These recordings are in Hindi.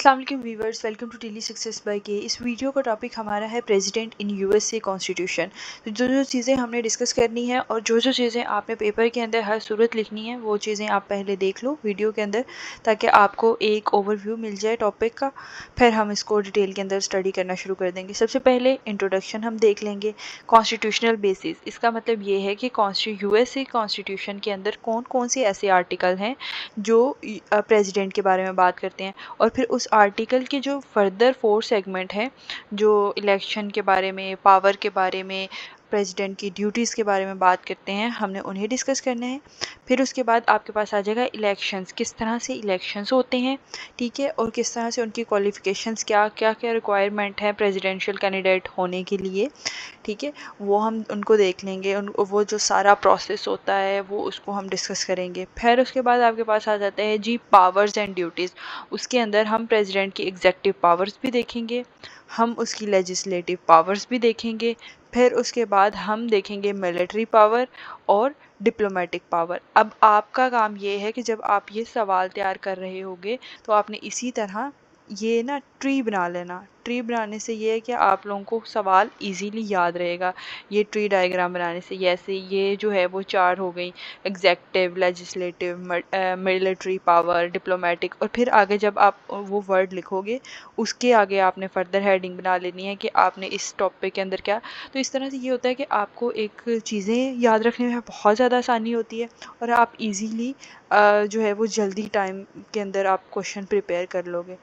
अस्सलाम वालेकुम viewers, welcome to Daily Success by K. इस वीडियो का टॉपिक हमारा है प्रेसिडेंट इन यूएसए कॉन्स्टिट्यूशन। तो जो जो चीज़ें हमने डिस्कस करनी है और जो जो चीज़ें आपने पेपर के अंदर हर सूरत लिखनी है वो चीज़ें आप पहले देख लो वीडियो के अंदर, ताकि आपको एक ओवरव्यू मिल जाए टॉपिक का। फिर हम इसको डिटेल के अंदर स्टडी करना शुरू कर देंगे। सबसे पहले इंट्रोडक्शन हम देख लेंगे। कॉन्स्टिट्यूशनल बेसिस, इसका मतलब ये है कि यूएसए कॉन्स्टिट्यूशन के अंदर कौन कौन से ऐसे आर्टिकल हैं जो प्रेसिडेंट के बारे में बात करते हैं, और फिर उस आर्टिकल के जो फर्दर 4 सेगमेंट हैं जो इलेक्शन के बारे में, पावर के बारे में, प्रेसिडेंट की ड्यूटीज़ के बारे में बात करते हैं, हमने उन्हें डिस्कस करना है। फिर उसके बाद आपके पास आ जाएगा इलेक्शंस, किस तरह से इलेक्शंस होते हैं, ठीक है, और किस तरह से उनकी क्वालिफिकेशंस क्या क्या क्या रिक्वायरमेंट है प्रेसिडेंशियल कैंडिडेट होने के लिए, ठीक है, वो हम उनको देख लेंगे। वो जो सारा प्रोसेस होता है वो उसको हम डिस्कस करेंगे। फिर उसके बाद आपके पास आ जाता है जी पावर्स एंड ड्यूटीज़। उसके अंदर हम प्रेसिडेंट की एग्जेक्टिव पावर्स भी देखेंगे, हम उसकी लेजिस्लेटिव पावर्स भी देखेंगे। फिर उसके बाद हम देखेंगे मिलिट्री पावर और डिप्लोमेटिक पावर। अब आपका काम ये है कि जब आप ये सवाल तैयार कर रहे होगे तो आपने इसी तरह ये ना ट्री बना लेना। ट्री बनाने से ये है कि आप लोगों को सवाल इजीली याद रहेगा। ये ट्री डायग्राम बनाने से जैसे ये जो है वो 4 हो गई, executive, legislative, military power, diplomatic, और फिर आगे जब आप वो वर्ड लिखोगे उसके आगे आपने फर्दर हेडिंग बना लेनी है कि आपने इस टॉपिक के अंदर क्या। तो इस तरह से ये होता है कि आपको एक चीज़ें याद रखने में बहुत ज़्यादा आसानी होती है और आप इजीली जो है वो जल्दी टाइम के अंदर आप क्वेश्चन प्रिपेयर कर लोगे।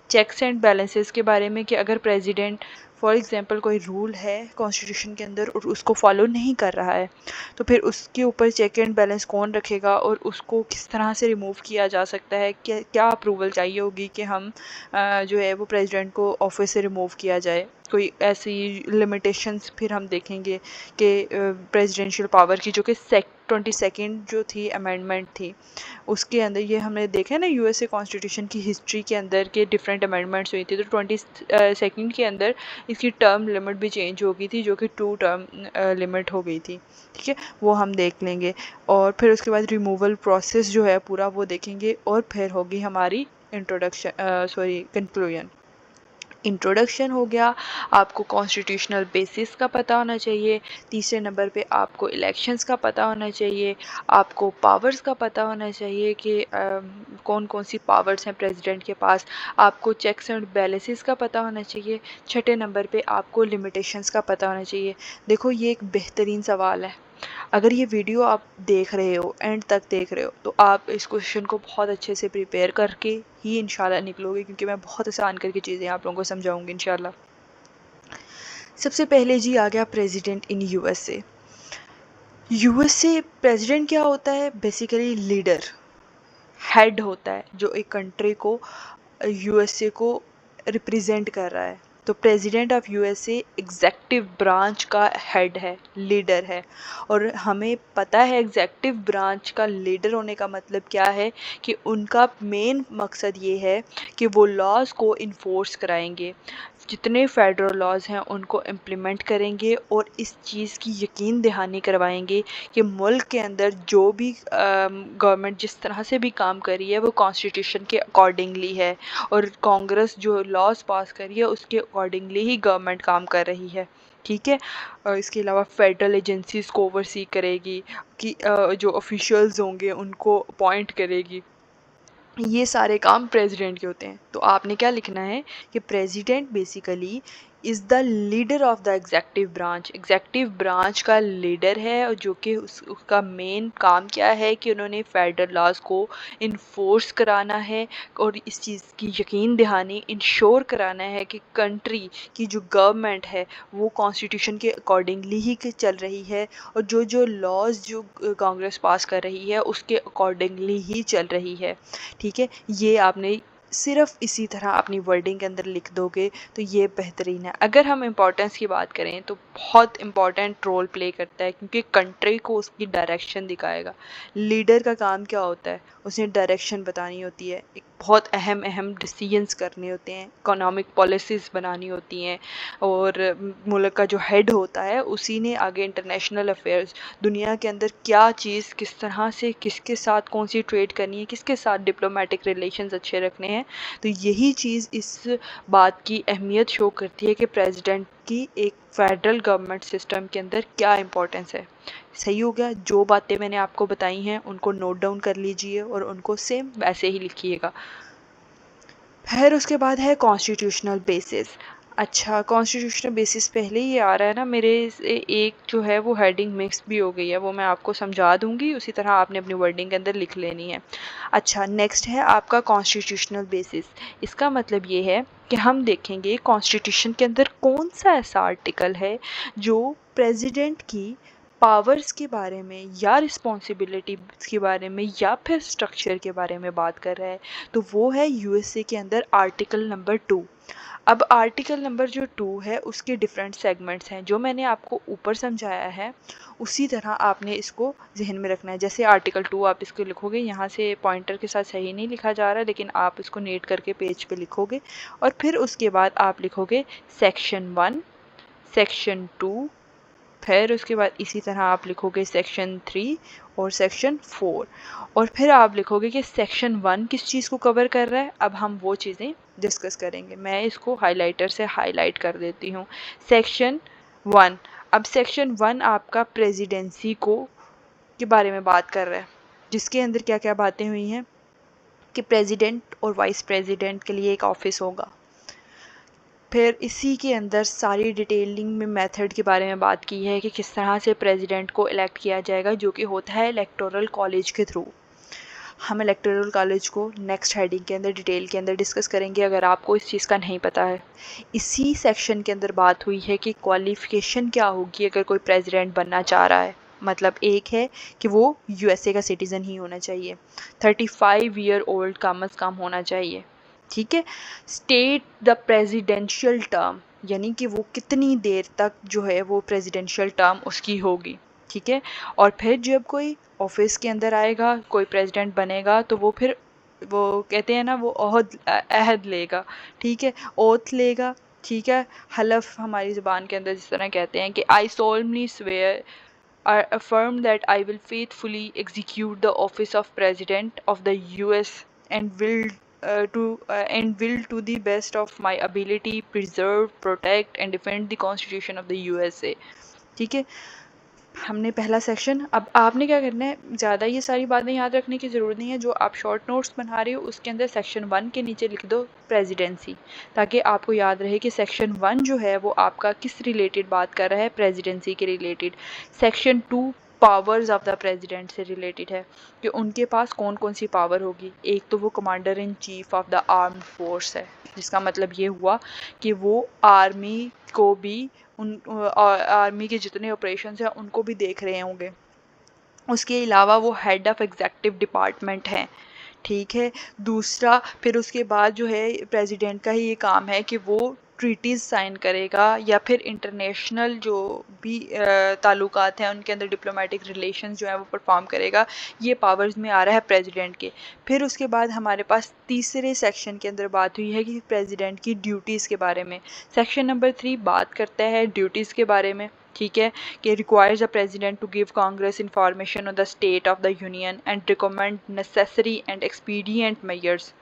चेक्स एंड बैलेंसेस के बारे में कि अगर प्रेसिडेंट फॉर एग्जांपल कोई रूल है कॉन्स्टिट्यूशन के अंदर और उसको फॉलो नहीं कर रहा है, तो फिर उसके ऊपर चेक एंड बैलेंस कौन रखेगा और उसको किस तरह से रिमूव किया जा सकता है, क्या क्या अप्रूवल चाहिए होगी कि हम जो है वो प्रेसिडेंट को ऑफिस से रिमूव किया जाए। कोई ऐसी लिमिटेशंस फिर हम देखेंगे कि प्रेसिडेंशियल पावर की, जो कि 22nd जो थी अमेंडमेंट थी उसके अंदर ये हमने देखा है ना, यूएसए कॉन्स्टिट्यूशन की हिस्ट्री के अंदर के डिफरेंट अमेंडमेंट्स हुई थी। तो 22nd के अंदर इसकी टर्म लिमिट भी चेंज हो गई थी, जो कि 2 टर्म लिमिट हो गई थी, ठीक है, वो हम देख लेंगे। और फिर उसके बाद रिमूवल प्रोसेस जो है पूरा वो देखेंगे, और फिर होगी हमारी कंक्लूजन। इंट्रोडक्शन हो गया, आपको कॉन्स्टिट्यूशनल बेसिस का पता होना चाहिए। तीसरे नंबर पे आपको इलेक्शंस का पता होना चाहिए, आपको पावर्स का पता होना चाहिए कि कौन कौन सी पावर्स हैं प्रेसिडेंट के पास। आपको चेक्स एंड बैलेंसेस का पता होना चाहिए। छठे नंबर पे आपको लिमिटेशंस का पता होना चाहिए। देखो ये एक बेहतरीन सवाल है, अगर ये वीडियो आप देख रहे हो, एंड तक देख रहे हो, तो आप इस क्वेश्चन को बहुत अच्छे से प्रिपेयर करके ही इंशाल्लाह निकलोगे, क्योंकि मैं बहुत आसान करके चीज़ें आप लोगों को समझाऊंगी इंशाल्लाह। सबसे पहले जी आ गया president in USA. USA president क्या होता है? बेसिकली लीडर, हेड होता है जो एक कंट्री को, यूएसए को रिप्रेजेंट कर रहा है। तो president of USA executive branch का हेड है, लीडर है। और हमें पता है एग्जेक्टिव ब्रांच का लीडर होने का मतलब क्या है, कि उनका मेन मकसद ये है कि वो लॉज को इन्फोर्स कराएंगे, जितने फेडरल लॉज हैं उनको इम्प्लीमेंट करेंगे, और इस चीज़ की यकीन दहानी करवाएंगे कि मुल्क के अंदर जो भी गवर्नमेंट जिस तरह से भी काम कर रही है वो कॉन्स्टिट्यूशन के अकॉर्डिंगली है, और कांग्रेस जो लॉज पास कर रही है उसके अकॉर्डिंगली ही गवर्नमेंट काम कर रही है, ठीक है। और इसके अलावा फेडरल एजेंसीज को ओवरसी करेगी, कि जो ऑफिशियल्स होंगे उनको अपॉइंट करेगी। ये सारे काम प्रेसिडेंट के होते हैं। तो आपने क्या लिखना है कि president basically is the leader of the adjective branch. Executive branch का लीडर है, और जो कि उसका मेन काम क्या है कि उन्होंने फेडरल लॉज को इन्फोर्स कराना है, और इस चीज़ की यकीन दहानी इंश्योर कराना है कि कंट्री की जो गवर्नमेंट है वो कॉन्स्टिट्यूशन के अकॉर्डिंगली ही चल रही है, और जो जो लॉज जो कांग्रेस पास कर रही है उसके अकॉर्डिंगली ही चल रही है, ठीक है। ये आपने सिर्फ इसी तरह अपनी वर्डिंग के अंदर लिख दोगे तो ये बेहतरीन है। अगर हम इम्पोर्टेंस की बात करें तो बहुत इम्पोर्टेंट रोल प्ले करता है, क्योंकि कंट्री को उसकी डायरेक्शन दिखाएगा। लीडर का काम क्या होता है? उसने डायरेक्शन बतानी होती है, एक बहुत अहम अहम डिसीजंस करने होते हैं, इकोनॉमिक पॉलिसीज़ बनानी होती हैं, और मुल्क का जो हेड होता है उसी ने आगे इंटरनेशनल अफेयर्स, दुनिया के अंदर क्या चीज़ किस तरह से किसके साथ कौन सी ट्रेड करनी है, किसके साथ डिप्लोमेटिक रिलेशंस अच्छे रखने हैं। तो यही चीज़ इस बात की अहमियत शो करती है कि प्रेसिडेंट की एक फेडरल गवर्नमेंट सिस्टम के अंदर क्या इम्पोर्टेंस है। सही हो गया? जो बातें मैंने आपको बताई हैं उनको नोट डाउन कर लीजिए और उनको सेम वैसे ही लिखिएगा। फिर उसके बाद है कॉन्स्टिट्यूशनल बेसिस। अच्छा, कॉन्स्टिट्यूशनल बेसिस पहले ही आ रहा है ना मेरे से, एक जो है वो हेडिंग मिक्स भी हो गई है, वो मैं आपको समझा दूंगी, उसी तरह आपने अपनी वर्डिंग के अंदर लिख लेनी है। अच्छा, नेक्स्ट है आपका कॉन्स्टिट्यूशनल बेसिस। इसका मतलब ये है कि हम देखेंगे कॉन्स्टिट्यूशन के अंदर कौन सा ऐसा आर्टिकल है जो प्रेसिडेंट की पावर्स के बारे में या रिस्पॉन्सिबिलिटी के बारे में या फिर स्ट्रक्चर के बारे में बात कर रहा है। तो वो है यूएसए के अंदर आर्टिकल नंबर 2। अब आर्टिकल नंबर जो 2 है उसके डिफरेंट सेगमेंट्स हैं, जो मैंने आपको ऊपर समझाया है उसी तरह आपने इसको जहन में रखना है। जैसे आर्टिकल 2 आप इसको लिखोगे, यहाँ से पॉइंटर के साथ सही नहीं लिखा जा रहा, लेकिन आप इसको नेट करके पेज पे लिखोगे, और फिर उसके बाद आप लिखोगे सेक्शन 1, सेक्शन 2, फिर उसके बाद इसी तरह आप लिखोगे सेक्शन 3 और सेक्शन 4, और फिर आप लिखोगे कि सेक्शन 1 किस चीज़ को कवर कर रहा है। अब हम वो चीज़ें डिस्कस करेंगे। मैं इसको हाइलाइटर से हाईलाइट कर देती हूँ। सेक्शन 1, अब सेक्शन 1 आपका प्रेसिडेंसी को के बारे में बात कर रहा है, जिसके अंदर क्या क्या बातें हुई हैं कि प्रेसिडेंट और वाइस प्रेसिडेंट के लिए एक ऑफिस होगा। फिर इसी के अंदर सारी डिटेलिंग में मेथड के बारे में बात की है कि किस तरह से प्रेसिडेंट को इलेक्ट किया जाएगा, जो कि होता है इलेक्टोरल कॉलेज के थ्रू। हम इलेक्टोरल कॉलेज को नेक्स्ट हेडिंग के अंदर डिटेल के अंदर डिस्कस करेंगे, अगर आपको इस चीज़ का नहीं पता है। इसी सेक्शन के अंदर बात हुई है कि क्वालिफ़िकेशन क्या होगी अगर कोई प्रेसिडेंट बनना चाह रहा है। मतलब एक है कि वो यूएसए का सिटीज़न ही होना चाहिए, 35 ईयर ओल्ड कम अज़ कम होना चाहिए, ठीक है। स्टेट द प्रेसिडेंशियल टर्म, यानी कि वो कितनी देर तक जो है वो प्रेसिडेंशियल टर्म उसकी होगी, ठीक है। और फिर जब कोई ऑफिस के अंदर आएगा, कोई प्रेसिडेंट बनेगा, तो वो फिर वो कहते हैं ना वो अहद लेगा, ठीक है, ओथ लेगा, ठीक है। हलफ हमारी ज़ुबान के अंदर जिस तरह कहते हैं कि I solemnly swear I affirm that I will faithfully execute the office of President of the US and will to the best of my ability preserve, protect and defend the Constitution of the USA। ठीक है, हमने पहला सेक्शन। अब आपने क्या करना है, ज़्यादा ये सारी बातें याद रखने की ज़रूरत नहीं है। जो आप शॉर्ट नोट्स बना रहे हो उसके अंदर सेक्शन 1 के नीचे लिख दो प्रेसिडेंसी, ताकि आपको याद रहे कि सेक्शन 1 जो है वो आपका किस रिलेटेड बात कर रहा है, प्रेसिडेंसी के related. Section 2 powers of the president से रिलेटेड है कि उनके पास कौन कौन सी पावर होगी। एक तो वो commander in chief of the armed force है, जिसका मतलब ये हुआ कि वो आर्मी को भी आर्मी के जितने ऑपरेशंस हैं उनको भी देख रहे होंगे। उसके अलावा वो हेड ऑफ़ एग्जेक्टिव डिपार्टमेंट हैं, ठीक है। दूसरा, फिर उसके बाद जो है प्रेसिडेंट का ही ये काम है कि वो ट्रीटीज़ साइन करेगा या फिर इंटरनेशनल जो भी ताल्लुकात हैं उनके अंदर डिप्लोमेटिक रिलेशंस जो है वो परफॉर्म करेगा। ये पावर्स में आ रहा है प्रेसिडेंट के। फिर उसके बाद हमारे पास तीसरे सेक्शन के अंदर बात हुई है कि प्रेसिडेंट की ड्यूटीज़ के बारे में। सेक्शन नंबर 3 बात करता है ड्यूटीज़ के बारे में, ठीक है, कि requires the president to give Congress information on the state of the union and recommend necessary and expedient measures,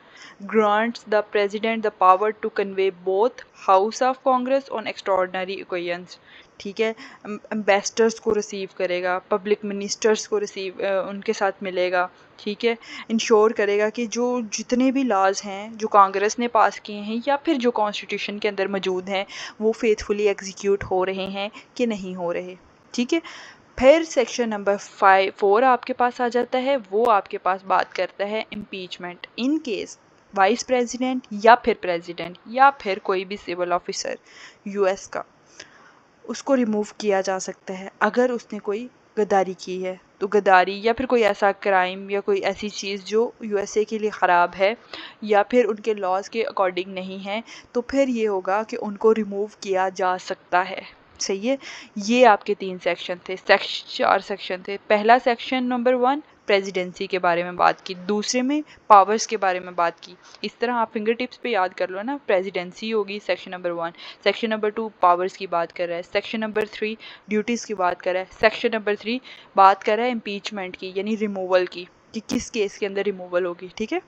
grants the president the power to convey both house of Congress on extraordinary occasions, ठीक है। एम्बेसडर्स को रिसीव करेगा, पब्लिक मिनिस्टर्स को रिसीव उनके साथ मिलेगा, ठीक है। इंश्योर करेगा कि जो जितने भी लॉज हैं जो कांग्रेस ने पास किए हैं या फिर जो कॉन्स्टिट्यूशन के अंदर मौजूद हैं वो फेथफुली एग्जीक्यूट हो रहे हैं कि नहीं हो रहे, ठीक है। फिर सेक्शन नंबर 4 आपके पास आ जाता है, वो आपके पास बात करता है impeachment. In case vice president या फिर प्रेसिडेंट या फिर कोई भी सिविल ऑफिसर यूएस का, उसको रिमूव किया जा सकता है अगर उसने कोई गद्दारी की है। तो गद्दारी या फिर कोई ऐसा क्राइम या कोई ऐसी चीज़ जो यूएसए के लिए ख़राब है या फिर उनके लॉज के अकॉर्डिंग नहीं है, तो फिर ये होगा कि उनको रिमूव किया जा सकता है। सही है। ये आपके 3 सेक्शन थे, 4 सेक्शन थे। पहला सेक्शन नंबर 1 प्रेसिडेंसी के बारे में बात की, दूसरे में पावर्स के बारे में बात की। इस तरह आप फिंगर टिप्स पे याद कर लो ना, प्रेसिडेंसी होगी section number 1, section number 2 powers की बात कर रहा है, सेक्शन नंबर 3 ड्यूटीज़ की बात कर रहा है, सेक्शन नंबर 3 बात कर रहा है इम्पीचमेंट की यानी रिमूवल की, कि किस केस के अंदर रिमूवल होगी। ठीक है,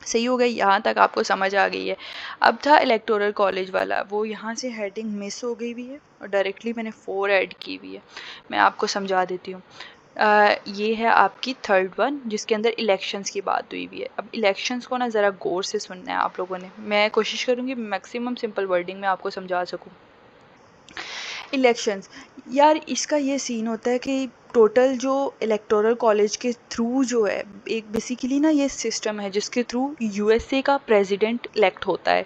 सही हो गई, यहाँ तक आपको समझ आ गई है। अब था इलेक्टोरल कॉलेज वाला, वो यहाँ से हेडिंग मिस हो गई भी है और डायरेक्टली मैंने 4 ऐड की हुई है, मैं आपको समझा देती हूँ। ये है आपकी थर्ड वन जिसके अंदर इलेक्शंस की बात हुई हुई है। अब इलेक्शंस को ना ज़रा गौर से सुनना है आप लोगों ने, मैं कोशिश करूँगी मैक्सिमम सिंपल वर्डिंग में आपको समझा सकूँ। इलेक्शंस, यार इसका ये सीन होता है कि टोटल जो इलेक्टोरल कॉलेज के थ्रू जो है, एक बेसिकली ना ये सिस्टम है जिसके थ्रू यूएसए का प्रेसिडेंट इलेक्ट होता है।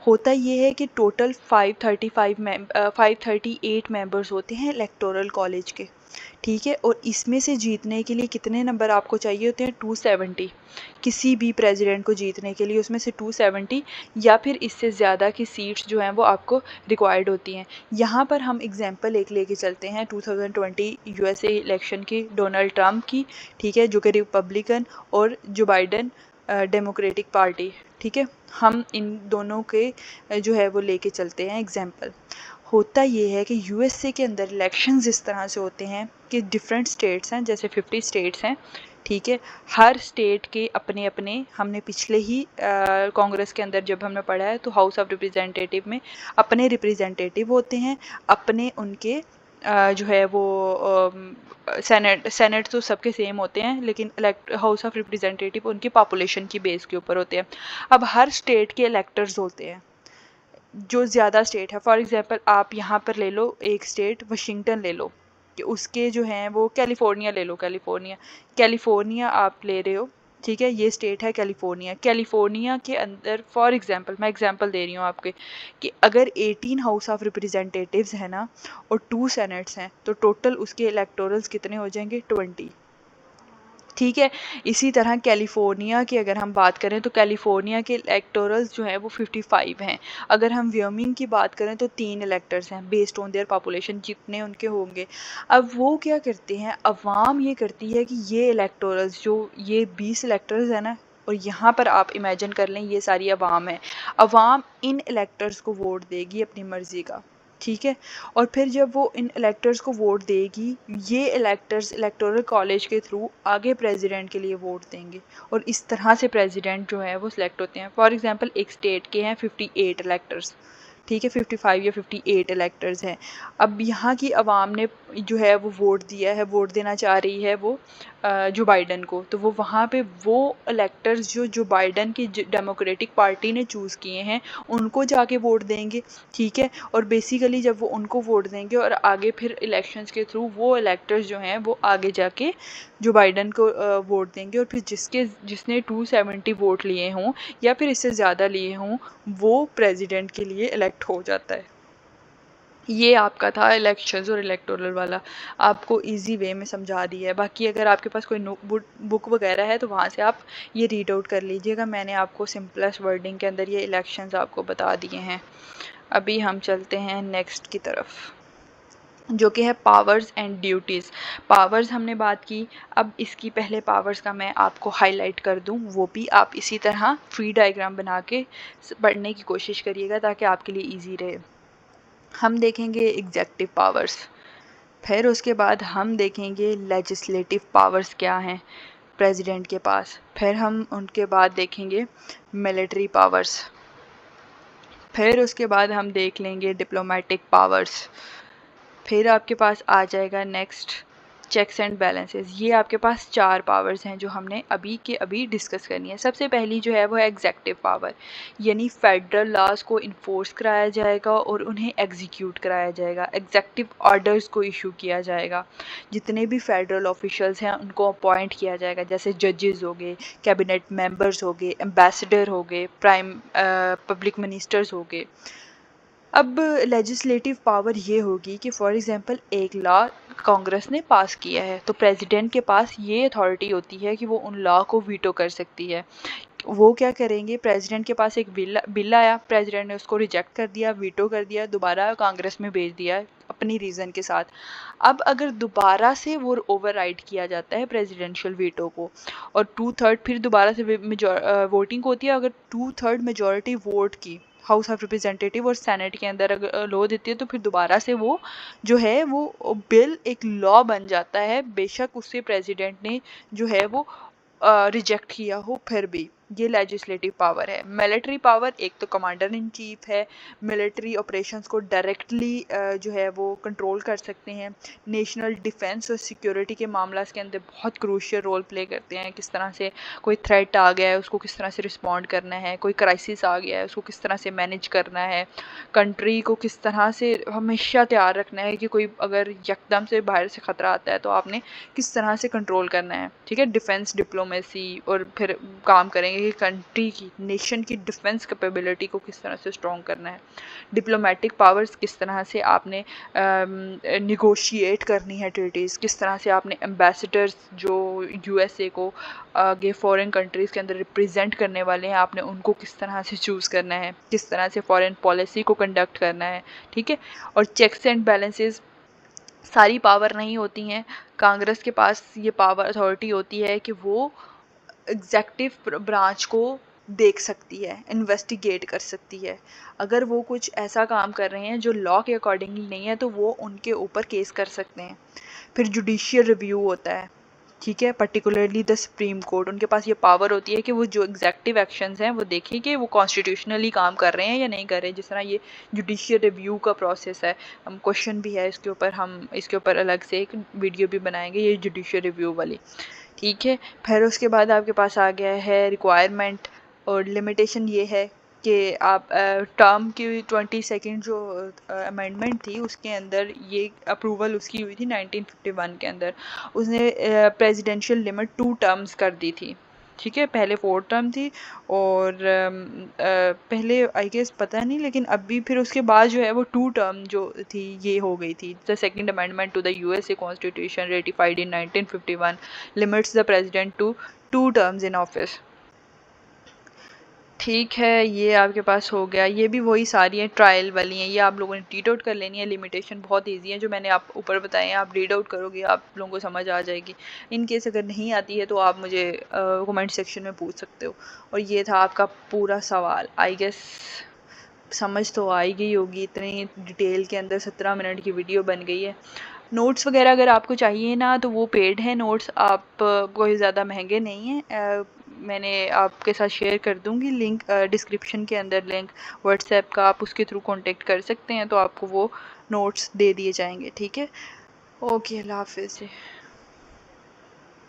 होता ये है कि टोटल 538 मेंबर्स होते हैं इलेक्टोरल कॉलेज के, ठीक है, और इसमें से जीतने के लिए कितने नंबर आपको चाहिए होते हैं? 270। किसी भी प्रेसिडेंट को जीतने के लिए उसमें से 270 या फिर इससे ज़्यादा की सीट्स जो हैं वो आपको रिक्वायर्ड होती हैं। यहाँ पर हम एग्जांपल एक लेके चलते हैं 2020 यूएसए इलेक्शन की, डोनाल्ड ट्रंप की, ठीक है, जो कि रिपब्लिकन, और जो बाइडन डेमोक्रेटिक पार्टी। ठीक है, हम इन दोनों के जो है वो लेके चलते हैं एग्जांपल। होता ये है कि यूएसए के अंदर इलेक्शंस इस तरह से होते हैं कि डिफरेंट स्टेट्स हैं, जैसे 50 स्टेट्स हैं, ठीक है, हर स्टेट के अपने अपने, हमने पिछले ही कांग्रेस के अंदर जब हमने पढ़ा है तो हाउस ऑफ रिप्रेजेंटेटिव में अपने रिप्रेजेंटेटिव होते हैं, अपने उनके जो है वो सेनेट तो सबके सेम होते हैं, लेकिन हाउस ऑफ रिप्रेजेंटेटिव उनकी पॉपुलेशन की बेस के ऊपर होते हैं। अब हर स्टेट के इलेक्टर्स होते हैं, जो ज़्यादा स्टेट है, फॉर एग्जांपल आप यहाँ पर ले लो एक स्टेट वाशिंगटन ले लो, कि उसके जो हैं वो कैलिफोर्निया ले लो, कैलिफोर्निया आप ले रहे हो, ठीक है, ये स्टेट है कैलिफोर्निया के अंदर फॉर एग्जांपल, मैं एग्जांपल दे रही हूँ आपके, कि अगर 18 हाउस ऑफ रिप्रेजेंटेटिव्स है ना और 2 सेनेट्स हैं तो टोटल उसके इलेक्टोरल्स कितने हो जाएंगे? 20। ठीक है, इसी तरह कैलिफोर्निया की अगर हम बात करें तो कैलिफोर्निया के इलेक्टोरल्स जो हैं वो 55 हैं। अगर हम व्योमिंग की बात करें तो 3 इलेक्टर्स हैं बेस्ड ऑन देयर पॉपुलेशन, जितने उनके होंगे। अब वो क्या करते हैं, अवाम ये करती है कि ये इलेक्टोरल्स जो ये 20 इलेक्टर्स हैं ना, और यहाँ पर आप इमेजिन कर लें ये सारी अवाम है, अवाम इन इलेक्टर्स को वोट देगी अपनी मर्ज़ी का, ठीक है, और फिर जब वो इन इलेक्टर्स को वोट देगी, ये इलेक्टर्स इलेक्टोरल कॉलेज के थ्रू आगे प्रेसिडेंट के लिए वोट देंगे, और इस तरह से प्रेसिडेंट जो है वो सिलेक्ट होते हैं। फॉर एग्जांपल एक स्टेट के हैं 58 इलेक्टर्स, ठीक है, 55 या 58 इलेक्टर्स हैं। अब यहाँ की आवाम ने जो है वो वोट दिया है, वोट देना चाह रही है वो जो बाइडन को, तो वो वहाँ पे वो इलेक्टर्स जो बाइडन की डेमोक्रेटिक पार्टी ने चूज़ किए हैं उनको जाके वोट देंगे, ठीक है, और बेसिकली जब वो उनको वोट देंगे और आगे फिर इलेक्शंस के थ्रू वो इलेक्टर्स जो हैं वो आगे जाके जो बाइडन को वोट देंगे, और फिर जिसने 270 वोट लिए हों या फिर इससे ज़्यादा लिए हों वो प्रेसिडेंट के लिए इलेक्ट हो जाता है। ये आपका था इलेक्शंस और इलेक्टोरल वाला, आपको इजी वे में समझा दिया है। बाकी अगर आपके पास कोई बुक वगैरह है तो वहाँ से आप ये रीड आउट कर लीजिएगा, मैंने आपको सिंपलेस्ट वर्डिंग के अंदर ये इलेक्शंस आपको बता दिए हैं। अभी हम चलते हैं नेक्स्ट की तरफ, जो कि है पावर्स एंड ड्यूटीज़। पावर्स हमने बात की, अब इसकी पहले पावर्स का मैं आपको हाईलाइट कर दूं, वो भी आप इसी तरह फ्री डायग्राम बना के पढ़ने की कोशिश करिएगा ताकि आपके लिए इजी रहे। हम देखेंगे एग्जेक्टिव पावर्स, फिर उसके बाद हम देखेंगे लेजिस्लेटिव पावर्स क्या हैं प्रेसिडेंट के पास, फिर हम उनके बाद देखेंगे मिलिट्री पावर्स, फिर उसके बाद हम देख लेंगे डिप्लोमेटिक पावर्स, फिर आपके पास आ जाएगा नेक्स्ट चेक्स एंड बैलेंसेस। ये आपके पास 4 पावर्स हैं जो हमने अभी के अभी डिस्कस करनी है। सबसे पहली जो है वो है एग्जेक्टिव पावर, यानी फेडरल लॉज को इन्फोर्स कराया जाएगा और उन्हें एग्जीक्यूट कराया जाएगा, एग्जेक्टिव ऑर्डर्स को इशू किया जाएगा। जितने भी फेडरल ऑफिशियल्स हैं उनको अपॉइंट किया जाएगा, जैसे जजेस हो गए, कैबिनेट मेंबर्स हो गए, एम्बेसडर हो गए, पब्लिक मिनिस्टर्स हो गए। अब लेजिस्लेटिव पावर ये होगी कि फॉर एग्जांपल एक लॉ कांग्रेस ने पास किया है तो प्रेसिडेंट के पास ये अथॉरिटी होती है कि वो उन लॉ को वीटो कर सकती है। वो क्या करेंगे, प्रेसिडेंट के पास एक बिल आया, प्रेसिडेंट ने उसको रिजेक्ट कर दिया, वीटो कर दिया, दोबारा कांग्रेस में भेज दिया अपनी रीज़न के साथ। अब अगर दोबारा से वो ओवरराइड किया जाता है प्रेसिडेंशियल वीटो को और 2/3 फिर दोबारा से वोटिंग होती है, अगर 2/3 मेजॉरिटी वोट की हाउस ऑफ रिप्रेजेंटेटिव और सेनेट के अंदर अगर लो देती है तो फिर दोबारा से वो जो है वो बिल एक लॉ बन जाता है, बेशक उससे प्रेसिडेंट ने जो है वो रिजेक्ट किया हो फिर भी। ये लेजिस्लेटिव पावर है। मिलिट्री पावर एक तो कमांडर इन चीफ है, मिलिट्री ऑपरेशंस को डायरेक्टली जो है वो कंट्रोल कर सकते हैं। नेशनल डिफेंस और सिक्योरिटी के मामला के अंदर बहुत क्रूशियल रोल प्ले करते हैं। किस तरह से कोई थ्रेट आ गया है उसको किस तरह से रिस्पॉन्ड करना है, कोई क्राइसिस आ गया है उसको किस तरह से मैनेज करना है, कंट्री को किस तरह से हमेशा तैयार रखना है कि कोई अगर यकदम से बाहर से ख़तरा आता है तो आपने किस तरह से कंट्रोल करना है। ठीक है, डिफेंस डिप्लोमेसी और फिर काम करेंगे कि कंट्री की नेशन की डिफेंस कैपेबिलिटी को किस तरह से स्ट्रॉन्ग करना है। डिप्लोमेटिक पावर्स किस तरह से आपने निगोशिएट करनी है ट्रीटीज़, किस तरह से आपने एम्बेसडर्स जो यूएसए को आगे फॉरेन कंट्रीज़ के अंदर रिप्रेजेंट करने वाले हैं आपने उनको किस तरह से चूज़ करना है, किस तरह से फॉरेन पॉलिसी को कंडक्ट करना है। ठीक है, और चेक्स एंड बैलेंसेस सारी पावर नहीं होती हैं। कांग्रेस के पास ये पावर अथॉरिटी होती है कि वो एग्जेक्टिव ब्रांच को देख सकती है, इन्वेस्टिगेट कर सकती है। अगर वो कुछ ऐसा काम कर रहे हैं जो लॉ के अकॉर्डिंगली नहीं है तो वो उनके ऊपर केस कर सकते हैं। फिर जुडिशियल रिव्यू होता है। ठीक है, पर्टिकुलरली द सुप्रीम कोर्ट, उनके पास ये पावर होती है कि वो जो एग्जेक्टिव एक्शंस हैं वो देखें कि वो कॉन्स्टिट्यूशनली काम कर रहे हैं या नहीं कर रहे। जिस तरह ये जुडिशियल रिव्यू का प्रोसेस है, हम क्वेश्चन भी है इसके ऊपर, हम इसके ऊपर अलग से एक वीडियो भी बनाएंगे ये जुडिशियल रिव्यू वाली। ठीक है, फिर उसके बाद आपके पास आ गया है रिक्वायरमेंट और लिमिटेशन। ये है कि आप टर्म की 22nd जो अमेंडमेंट थी उसके अंदर ये अप्रूवल उसकी हुई थी 1951 के अंदर। उसने प्रेसिडेंशियल लिमिट 2 टर्म्स कर दी थी। ठीक है, पहले 4 टर्म थी और पहले आई गेस पता नहीं, लेकिन अभी फिर उसके बाद जो है वो 2 टर्म जो थी ये हो गई थी। The second amendment to the USA constitution ratified in 1951 limits the president to 2 terms in office. ठीक है, ये आपके पास हो गया। ये भी वही सारी हैं ट्रायल वाली हैं, ये आप लोगों ने रीड आउट कर लेनी है। लिमिटेशन बहुत इजी है जो मैंने आप ऊपर बताए हैं, आप रीड आउट करोगे आप लोगों को समझ आ जाएगी। इन केस अगर नहीं आती है तो आप मुझे कमेंट सेक्शन में पूछ सकते हो। और ये था आपका पूरा सवाल। आई गेस समझ तो आ ही गई होगी, इतनी डिटेल के अंदर 17 मिनट की वीडियो बन गई है। नोट्स वगैरह अगर आपको चाहिए ना तो वो पेड है नोट्स, आप कोई ज़्यादा महंगे नहीं हैं। मैंने आपके साथ शेयर कर दूंगी लिंक डिस्क्रिप्शन के अंदर, लिंक व्हाट्सएप का, आप उसके थ्रू कांटेक्ट कर सकते हैं तो आपको वो नोट्स दे दिए जाएंगे। ठीक है, ओके, अल्लाह हाफिज़।